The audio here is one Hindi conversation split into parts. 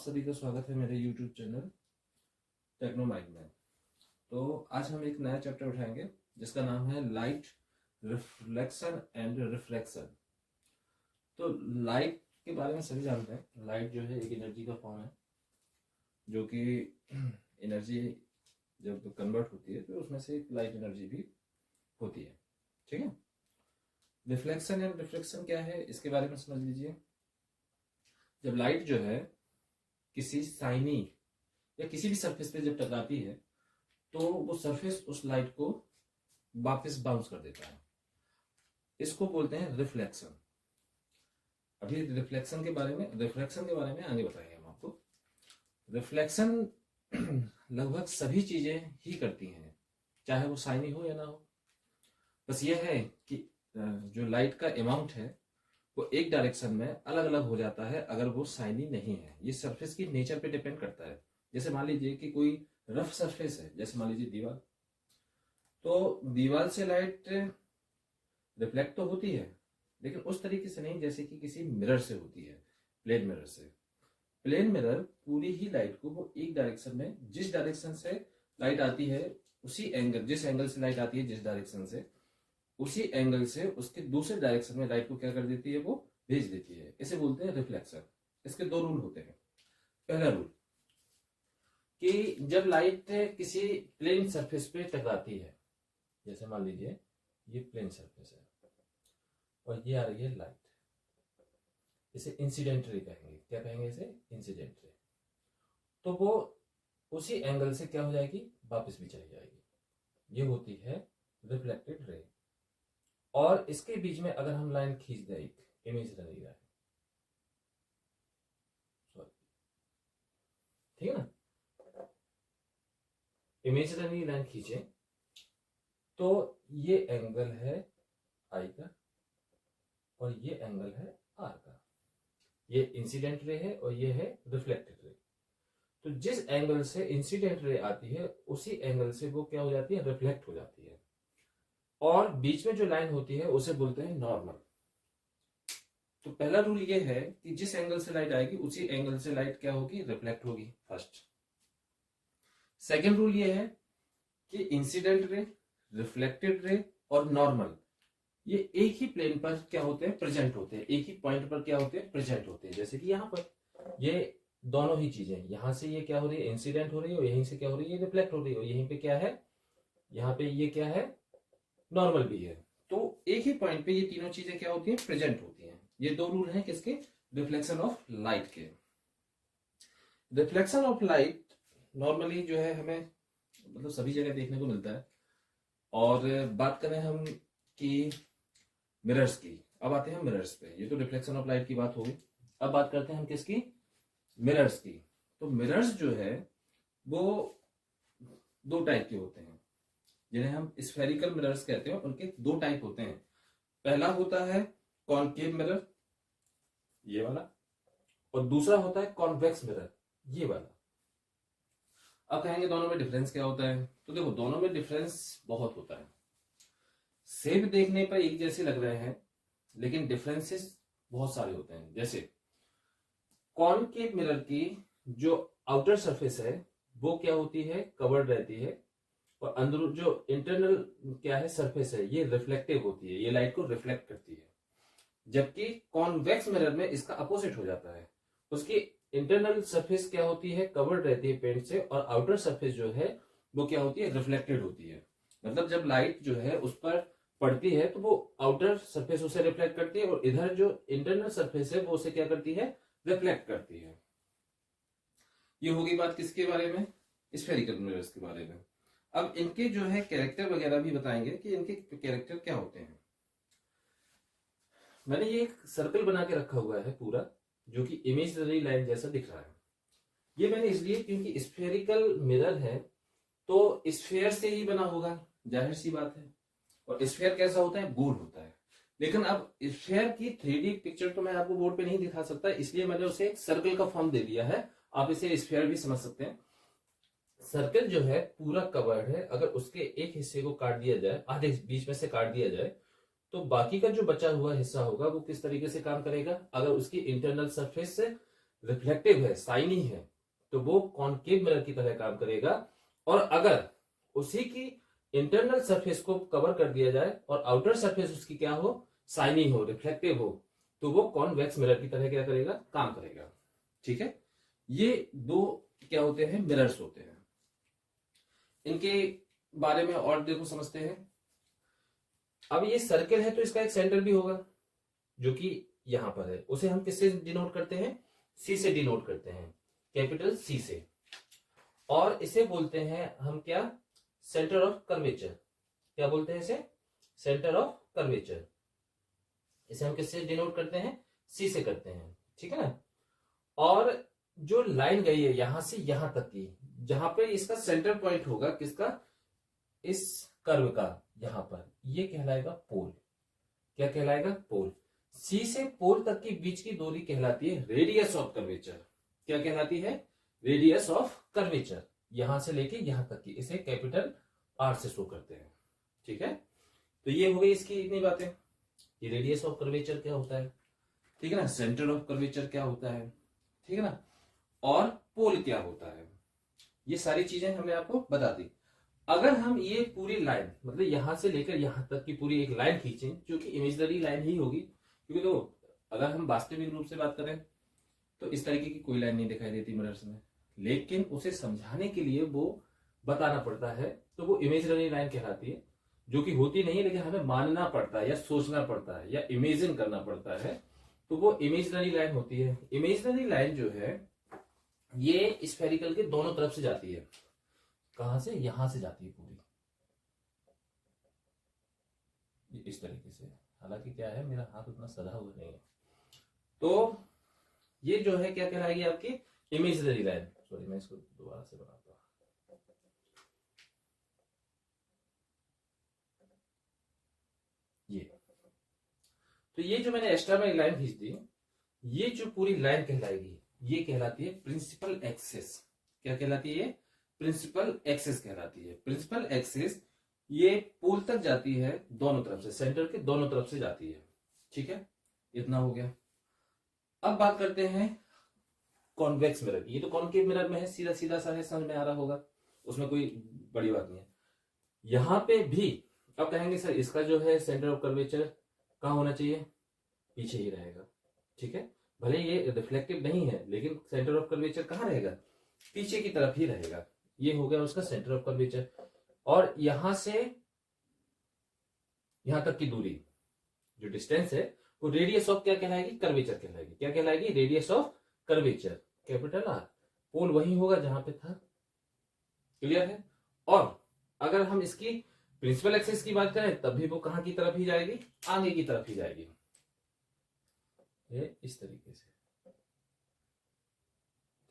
सभी का स्वागत है मेरे YouTube चैनल टेक्नो माइंड में। तो आज हम एक नया चैप्टर उठाएंगे जिसका नाम है लाइट, रिफ्लेक्शन एंड रिफ्रैक्शन। तो लाइट के बारे में सभी जानते हैं। लाइट जो है एक एनर्जी का फॉर्म है जो कि एनर्जी जब कन्वर्ट होती है तो उसमें से एक लाइट एनर्जी भी होती है। ठीक है। रिफ्लेक्शन एंड रिफ्रैक्शन क्या है इसके बारे में समझ लीजिए। जब लाइट जो है किसी शाइनी या किसी भी सरफेस पे जब टकराती है तो वो सरफेस उस लाइट को वापस बाउंस कर देता है। इसको बोलते हैं रिफ्लेक्शन। अभी रिफ्लेक्शन के बारे में, रिफ्रैक्शन के बारे में आगे बताएंगे हम आपको। रिफ्लेक्शन लगभग सभी चीजें ही करती हैं, चाहे वो शाइनी हो या ना हो। बस ये है कि जो लाइट का अमाउंट है वो एक डायरेक्शन में अलग अलग हो जाता है अगर वो शाइनी नहीं है। ये सरफेस की नेचर पे डिपेंड करता है। जैसे मान लीजिए कि कोई रफ सरफेस है, जैसे मान लीजिए दीवार, तो दीवार से लाइट रिफ्लेक्ट तो होती है लेकिन उस तरीके से नहीं जैसे कि किसी मिरर से होती है, प्लेन मिरर से। प्लेन मिरर पूरी ही लाइट को वो एक डायरेक्शन में, जिस डायरेक्शन से लाइट आती है उसी एंगल, जिस एंगल से लाइट आती है जिस डायरेक्शन से, उसी एंगल से उसके दूसरे डायरेक्शन में लाइट को क्या कर देती है, वो भेज देती है। इसे बोलते हैं रिफ्लेक्शन। इसके दो रूल होते हैं। पहला रूल कि जब लाइट किसी प्लेन सरफेस पे टकराती है, जैसे मान लीजिए ये प्लेन सरफेस है और ये आ रही है लाइट, इसे इंसिडेंट रे कहेंगे। क्या कहेंगे इसे? Incident ray. तो वो उसी एंगल से क्या हो जाएगी, वापस भी चली जाएगी। ये होती है रिफ्लेक्टेड रे। और इसके बीच में अगर हम लाइन खींच दें, एक इमेजिनरी लाइन, सॉरी, ठीक है ना, इमेजिनरी लाइन खींचे तो ये एंगल है आई का और ये एंगल है आर का। ये इंसिडेंट रे है और ये है रिफ्लेक्टेड रे। तो जिस एंगल से इंसिडेंट रे आती है उसी एंगल से वो क्या हो जाती है, रिफ्लेक्ट हो जाती है। और बीच में जो लाइन होती है उसे बोलते हैं नॉर्मल। तो पहला रूल ये है कि जिस एंगल से लाइट आएगी उसी एंगल से लाइट क्या होगी, रिफ्लेक्ट होगी, फर्स्ट। सेकेंड रूल ये है कि इंसिडेंट रे, रिफ्लेक्टेड रे और नॉर्मल ये एक ही प्लेन पर क्या होते हैं, प्रेजेंट होते हैं। एक ही पॉइंट पर क्या होते हैं, प्रेजेंट होते हैं। जैसे कि यहाँ पर ये दोनों ही चीजें, यहां से ये क्या हो रही है, इंसिडेंट हो रही है, और यहीं से क्या हो रही है, रिफ्लेक्ट हो रही है। और यहीं पे क्या है, यहाँ पे ये क्या है, नॉर्मल भी है। तो एक ही पॉइंट पे ये तीनों चीजें क्या होती हैं, प्रेजेंट होती हैं। ये दो रूल हैं किसके, रिफ्लेक्शन ऑफ लाइट के। रिफ्लेक्शन ऑफ लाइट नॉर्मली जो है हमें मतलब सभी जगह देखने को मिलता है। और बात करें हम कि मिरर्स की, अब आते हैं मिरर्स पे। ये तो रिफ्लेक्शन ऑफ लाइट की बात होगी। अब बात करते हैं हम किसकी, मिरर्स की। तो मिरर्स जो है वो दो टाइप के होते हैं जिन्हें हम स्फेरिकल मिरर्स कहते हैं। उनके दो टाइप होते हैं। पहला होता है कॉनकेव मिरर, ये वाला, और दूसरा होता है कॉन्वेक्स मिरर, ये वाला। अब कहेंगे दोनों में डिफरेंस क्या होता है, तो देखो दोनों में डिफरेंस बहुत होता है। शेप देखने पर एक जैसे लग रहे हैं लेकिन डिफरेंसेस बहुत सारे होते हैं। जैसे कॉनकेव मिरर की जो आउटर सरफेस है वो क्या होती है, कवर्ड रहती है, और अंदर जो इंटरनल क्या है सरफेस है ये रिफ्लेक्टिव होती है, ये लाइट को रिफ्लेक्ट करती है। जबकि कॉन्वेक्स मिरर में इसका अपोजिट हो जाता है। उसकी इंटरनल सरफेस क्या होती है, कवर्ड रहती है पेंट से, और आउटर सरफेस जो है वो क्या होती है, रिफ्लेक्टेड होती है। मतलब जब लाइट जो है उस पर पड़ती है तो वो आउटर सरफेस उसे रिफ्लेक्ट करती है और इधर जो इंटरनल सरफेस है वो उसे क्या करती है, रिफ्लेक्ट करती है। ये होगी बात किसके बारे में, स्फेरिकल मिरर्स के बारे में। अब इनके जो है कैरेक्टर वगैरह भी बताएंगे कि इनके कैरेक्टर क्या होते हैं। मैंने ये एक सर्कल बना के रखा हुआ है पूरा, जो कि इमेजिनरी लाइन जैसा दिख रहा है। ये मैंने इसलिए क्योंकि स्फेरिकल मिरर है तो स्फेयर से ही बना होगा, जाहिर सी बात है। और स्फेयर कैसा होता है, गोल होता है। लेकिन अब स्फेयर की 3D पिक्चर तो मैं आपको बोर्ड पे नहीं दिखा सकता, इसलिए मैंने उसे एक सर्कल का फॉर्म दे दिया है। आप इसे स्फेयर भी समझ सकते हैं। सर्कल जो है पूरा कवर्ड है। अगर उसके एक हिस्से को काट दिया जाए, आधे बीच में से काट दिया जाए, तो बाकी का जो बचा हुआ हिस्सा होगा वो किस तरीके से काम करेगा। अगर उसकी इंटरनल सरफेस से रिफ्लेक्टिव है, शाइनी है, तो वो कॉनकेव मिरर की तरह काम करेगा। और अगर उसी की इंटरनल सरफेस को कवर कर दिया जाए और आउटर सरफेस उसकी क्या हो, शाइनी हो, रिफ्लेक्टिव हो, तो वो कॉन्वेक्स मिरर की तरह क्या करेगा, काम करेगा। ठीक है, ये दो क्या होते हैं, मिरर्स होते हैं। इनके बारे में और देखो समझते हैं। अब ये सर्कल है तो इसका एक सेंटर भी होगा जो कि यहां पर है, उसे हम किससे डिनोट करते हैं, सी से डिनोट करते हैं, कैपिटल सी से। और इसे बोलते हैं हम क्या, सेंटर ऑफ कर्वेचर। क्या बोलते हैं इसे, सेंटर ऑफ कर्वेचर। इसे हम किससे डिनोट करते हैं, सी से करते हैं। ठीक है ना। और जो लाइन गई है यहां से यहां तक की, जहां पे इसका सेंटर पॉइंट होगा किसका, इस कर्व का, यहां पर, ये कहलाएगा पोल। क्या कहलाएगा, पोल। सी से पोल तक की बीच की दूरी कहलाती है रेडियस ऑफ कर्वेचर। क्या कहलाती है, रेडियस ऑफ कर्वेचर। यहां से लेके यहां तक की, इसे कैपिटल आर से शो करते हैं। ठीक है, तो ये हो गई इसकी इतनी बातें। ये रेडियस ऑफ कर्वेचर क्या होता है, ठीक है ना, सेंटर ऑफ कर्वेचर क्या होता है, ठीक है ना, और पोल क्या होता है, ये सारी चीजें हमने आपको बता दी। अगर हम ये पूरी लाइन, मतलब यहां से लेकर यहां तक की पूरी एक लाइन खींचें, जो कि इमेजनरी लाइन ही होगी, क्योंकि तो अगर हम वास्तविक रूप से बात करें तो इस तरीके की कोई लाइन नहीं दिखाई देती मिरर्स में, लेकिन उसे समझाने के लिए वो बताना पड़ता है, तो वो इमेजनरी लाइन कहलाती है, जो कि होती नहीं है, लेकिन हमें मानना पड़ता है या सोचना पड़ता है या इमेजिन करना पड़ता है, तो वो इमेजनरी लाइन होती है। इमेजनरी लाइन जो है ये स्फेरिकल के दोनों तरफ से जाती है। कहां से, यहां से जाती है पूरी, इस तरीके से। हालांकि क्या है, मेरा हाथ उतना सधा हुआ नहीं है, तो ये जो है क्या कहलाएगी आपकी इमेजनरी लाइन। सॉरी, मैं इसको दोबारा से बनाता हूं। ये तो ये जो मैंने एक्स्ट्रा में लाइन खींच दी, ये जो पूरी लाइन कहलाएगी, ये कहलाती है प्रिंसिपल एक्सिस। क्या कहलाती है, प्रिंसिपल एक्सिस कहलाती है। प्रिंसिपल एक्सिस ये पोल तक जाती है, दोनों तरफ से, सेंटर के दोनों तरफ से जाती है। ठीक है, इतना हो गया। अब बात करते हैं कॉन्वेक्स मिरर की। ये तो कॉनकेव मिरर में है, सीधा सीधा सा है, समझ में आ रहा होगा, उसमें कोई बड़ी बात नहीं है। यहां पे भी अब कहेंगे सर इसका जो है सेंटर ऑफ कर्वेचर कहां होना चाहिए, पीछे ही रहेगा। ठीक है, भले ये रिफ्लेक्टिव नहीं है, लेकिन सेंटर ऑफ कर्वेचर कहां रहेगा, पीछे की तरफ ही रहेगा। ये हो गया उसका सेंटर ऑफ कर्वेचर। और यहां से यहां तक की दूरी, जो डिस्टेंस है, वो रेडियस ऑफ क्या कहलाएगी, कर्वेचर कहलाएगी। क्या कहलाएगी, radius of curvature, capital R. Pole वही होगा जहां पे था। क्लियर है। और अगर हम इसकी प्रिंसिपल एक्सिस की बात करें, तब भी वो कहां की तरफ ही जाएगी, आगे की तरफ ही जाएगी, ये इस तरीके से।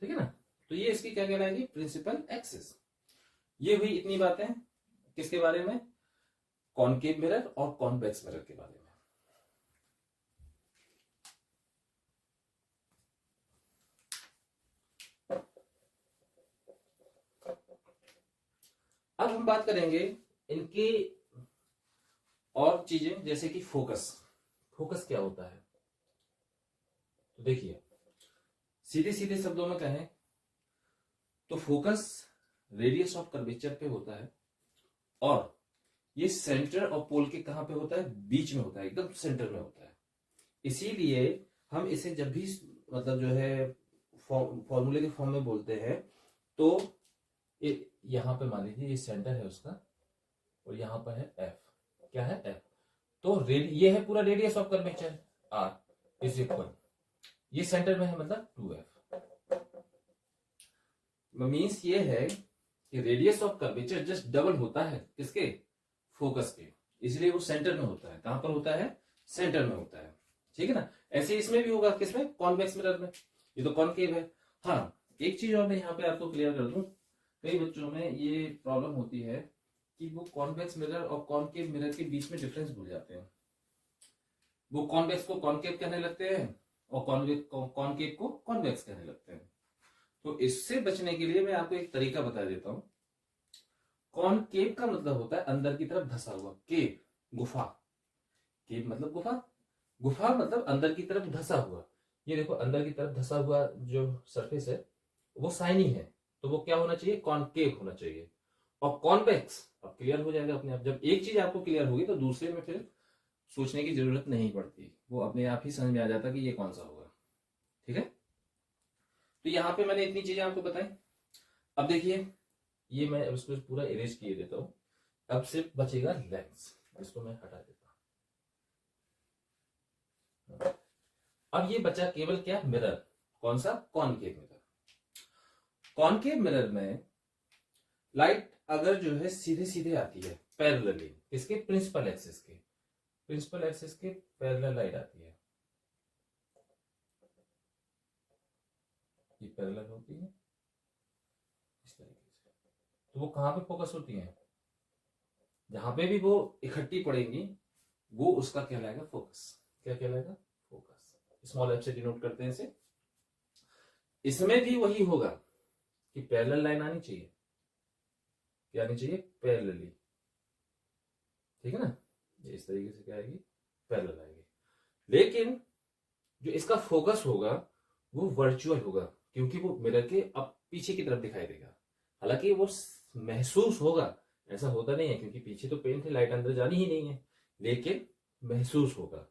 ठीक है ना। तो ये इसकी क्या कहलाएगी, प्रिंसिपल एक्सिस। ये हुई इतनी बातें किसके बारे में, कॉनकेव मिरर और कॉन्वेक्स मिरर के बारे में। अब हम बात करेंगे इनकी और चीजें, जैसे कि फोकस। फोकस क्या होता है, तो देखिए सीधे सीधे शब्दों में कहें तो फोकस रेडियस ऑफ कर्वेचर पे होता है, और ये सेंटर और पोल के कहां पे होता है, बीच में होता है, एकदम सेंटर में होता है। इसीलिए हम इसे जब भी मतलब जो है फॉर्मूले के फॉर्म में बोलते हैं, तो यहां पे मान लीजिए ये सेंटर है उसका, और यहां पर है एफ। क्या है, एफ। तो ये है पूरा radius of curvature R is equal, ये सेंटर में है, मतलब 2f। मीन्स ये है कि radius of curvature just double होता है किसके, फोकस के, इसलिए वो सेंटर में होता है। कहां पर होता है, सेंटर में होता है। ठीक है ना। ऐसे इसमें भी होगा, किसमें, कॉन्वेक्स मिरर में। ये तो कॉनकेव है। हाँ, एक चीज और मैं यहाँ पे आपको क्लियर कर दूं, कई बच्चों में ये प्रॉब्लम होती है कि वो कॉन्वेक्स मिरर और कॉनकेव मिरर के बीच में डिफरेंस भूल जाते हैं। वो कॉन्वेक्स को कॉनकेव कहने लगते हैं और कॉनकेव को कॉन्वेक्स कहने लगते हैं। तो इससे बचने के लिए मैं आपको एक तरीका बता देता हूं। कॉनकेव का मतलब होता है अंदर की तरफ धसा हुआ, केव गुफा, केव मतलब गुफा, गुफा मतलब अंदर की तरफ धसा हुआ। ये देखो अंदर की तरफ धसा हुआ जो सरफेस है वो शाइनी है, तो वो क्या होना चाहिए, कॉनकेव होना चाहिए। और कॉन्वेक्स, अब क्लियर हो जाएगा अपने आप। जब एक चीज आपको क्लियर होगी तो दूसरे में फिर सोचने की जरूरत नहीं पड़ती, वो अपने आप ही समझ में आ जाता कि ये कौन सा होगा। ठीक है, तो यहाँ पे मैंने इतनी चीजें आपको बताई। अब देखिए, ये मैं अब इसको पूरा इरेज किए देता हूँ। अब सिर्फ बचेगा लेंस, इसको मैं हटा देता हूँ। अब ये बचा केवल क्या, मिरर। कौन सा, कॉनकेव मिरर। कॉनकेव मिरर में लाइट अगर जो है सीधे सीधे आती है पैरेलली, किसके, प्रिंसिपल एक्सिस के, प्रिंसिपल एक्सिस के पैरेलल लाइट आती है, ये पैरेलल होती है इस तरीके से, तो वो कहां पे फोकस होती है, जहां पे भी वो इकट्ठी पड़ेंगी वो उसका कहलाएगा फोकस। क्या कहलाएगा, फोकस। स्मॉल एफ से डिनोट करते हैं इसे। इसमें भी वही होगा कि पैरेलल लाइन आनी चाहिए, क्या आनी चाहिए, पैरेलली। ठीक है ना, ये इस तरीके से क्या आएगी, पैरेलल आएगी। लेकिन जो इसका फोकस होगा वो वर्चुअल होगा, क्योंकि वो मिरर के अब पीछे की तरफ दिखाई देगा। हालांकि वो महसूस होगा, ऐसा होता नहीं है क्योंकि पीछे तो पेंट है, लाइट अंदर जानी ही नहीं है, लेकिन महसूस होगा।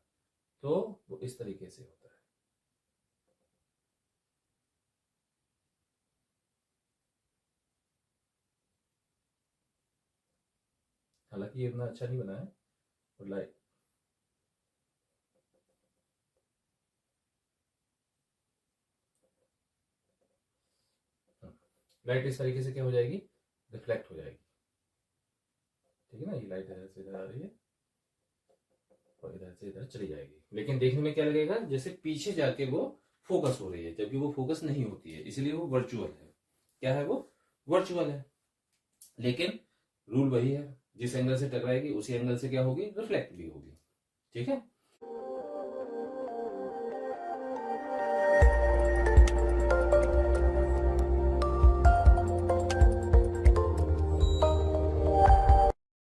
तो वो इस तरीके से होता है। हालांकि ये इतना अच्छा नहीं बना है, और लाइट लाइट इस तरीके से क्या हो जाएगी, रिफ्लेक्ट हो जाएगी। ठीक है ना, ये लाइट इधर से इधर आ रही है और इधर से इधर चली जाएगी, लेकिन देखने में क्या लगेगा, जैसे पीछे जाके वो फोकस हो रही है, जबकि वो फोकस नहीं होती है, इसलिए वो वर्चुअल है। क्या है वो, वर्चुअल है। लेकिन रूल वही है, जिस एंगल से टकराएगी उसी एंगल से क्या होगी, रिफ्लेक्ट भी होगी। ठीक है,